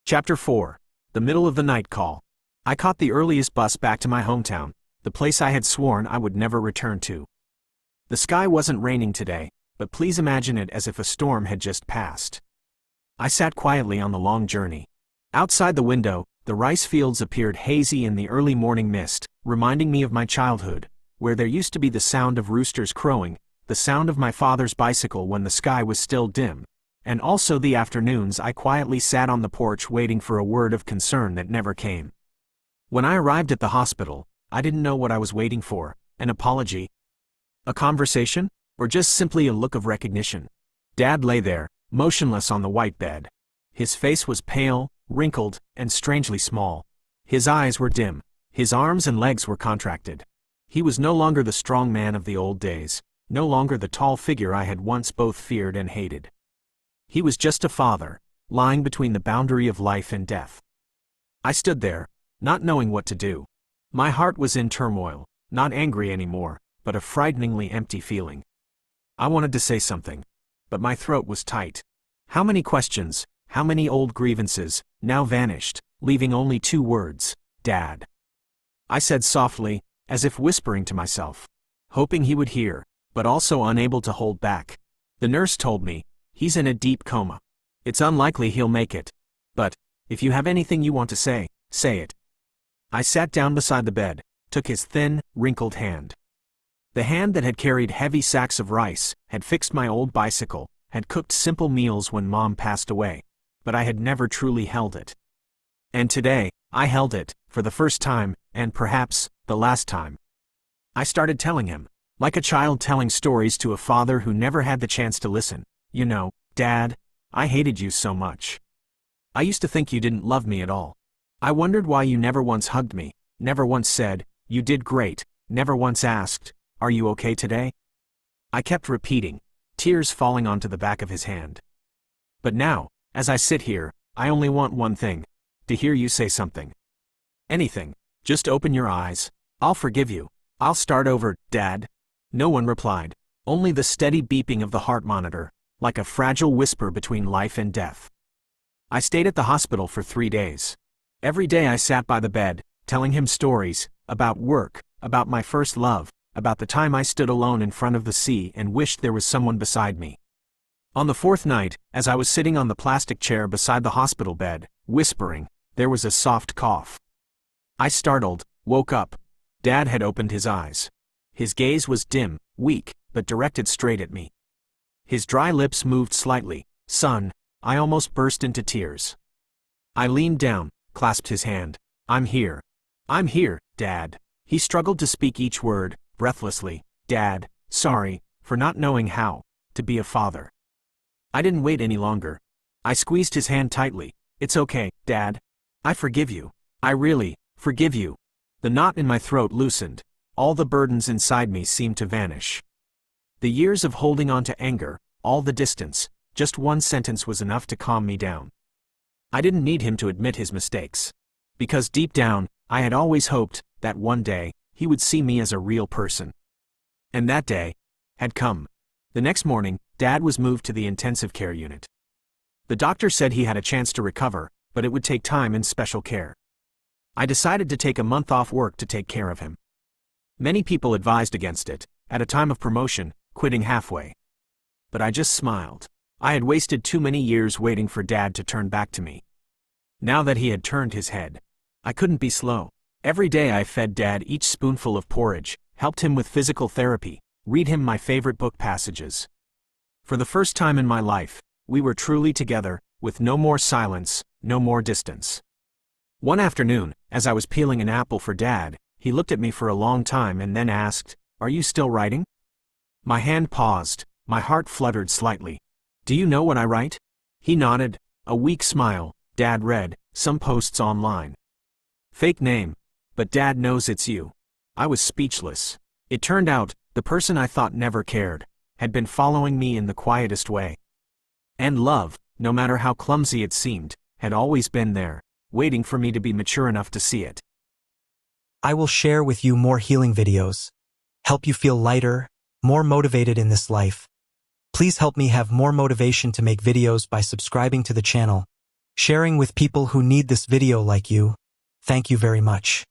Chapter 4. The Middle of the Night Call. I caught the earliest bus back to my hometown, the place I had sworn I would never return to. The sky wasn't raining today, but please imagine it as if a storm had just passed. I sat quietly on the long journey. Outside the window, the rice fields appeared hazy in the early morning mist, reminding me of my childhood, where there used to be the sound of roosters crowing, the sound of my father's bicycle when the sky was still dim, and also the afternoons I quietly sat on the porch waiting for a word of concern that never came. When I arrived at the hospital, I didn't know what I was waiting for: an apology, a conversation, or just simply a look of recognition. Dad lay there, motionless on the white bed. His face was pale, wrinkled, and strangely small. His eyes were dim. His arms and legs were contracted. He was no longer the strong man of the old days, no longer the tall figure I had once both feared and hated. He was just a father, lying between the boundary of life and death. I stood there, not knowing what to do. My heart was in turmoil, not angry anymore, but a frighteningly empty feeling. I wanted to say something, but my throat was tight. How many questions, how many old grievances, now vanished, leaving only two words: Dad. I said softly, as if whispering to myself, hoping he would hear, but also unable to hold back. The nurse told me, "He's in a deep coma. It's unlikely he'll make it. But, if you have anything you want to say, say it." I sat down beside the bed, took his thin, wrinkled hand. The hand that had carried heavy sacks of rice, had fixed my old bicycle, had cooked simple meals when Mom passed away, but I had never truly held it. And today, I held it, for the first time, and perhaps, the last time. I started telling him, like a child telling stories to a father who never had the chance to listen. "You know, Dad, I hated you so much. I used to think you didn't love me at all. I wondered why you never once hugged me, never once said, 'You did great,' never once asked, 'Are you okay today?'" I kept repeating, tears falling onto the back of his hand. But now, as I sit here, I only want one thing: to hear you say something. Anything. Just open your eyes. I'll forgive you. I'll start over, Dad. No one replied. Only the steady beeping of the heart monitor, like a fragile whisper between life and death. I stayed at the hospital for 3 days. Every day I sat by the bed, telling him stories, about work, about my first love, about the time I stood alone in front of the sea and wished there was someone beside me. On the 4th night, as I was sitting on the plastic chair beside the hospital bed, whispering, there was a soft cough. I startled, woke up. Dad had opened his eyes. His gaze was dim, weak, but directed straight at me. His dry lips moved slightly. "Son," I almost burst into tears. I leaned down, clasped his hand. "I'm here. I'm here, Dad." He struggled to speak each word, breathlessly. "Dad, sorry, for not knowing how to be a father." I didn't wait any longer. I squeezed his hand tightly. "It's okay, Dad. I forgive you. I really forgive you." The knot in my throat loosened. All the burdens inside me seemed to vanish. The years of holding on to anger, all the distance, just one sentence was enough to calm me down. I didn't need him to admit his mistakes. Because deep down, I had always hoped that one day, he would see me as a real person. And that day had come. The next morning, Dad was moved to the intensive care unit. The doctor said he had a chance to recover, but it would take time and special care. I decided to take a month off work to take care of him. Many people advised against it, at a time of promotion, quitting halfway. But I just smiled. I had wasted too many years waiting for Dad to turn back to me. Now that he had turned his head, I couldn't be slow. Every day I fed Dad each spoonful of porridge, helped him with physical therapy, read him my favorite book passages. For the first time in my life, we were truly together, with no more silence, no more distance. One afternoon, as I was peeling an apple for Dad, he looked at me for a long time and then asked, "Are you still writing?" My hand paused, my heart fluttered slightly. "Do you know what I write?" He nodded, a weak smile. Dad read, "Some posts online. Fake name. But Dad knows it's you." I was speechless. It turned out, the person I thought never cared, had been following me in the quietest way. And love, no matter how clumsy it seemed, had always been there, waiting for me to be mature enough to see it. I will share with you more healing videos, help you feel lighter, more motivated in this life. Please help me have more motivation to make videos by subscribing to the channel. sharing with people who need this video like you. Thank you very much.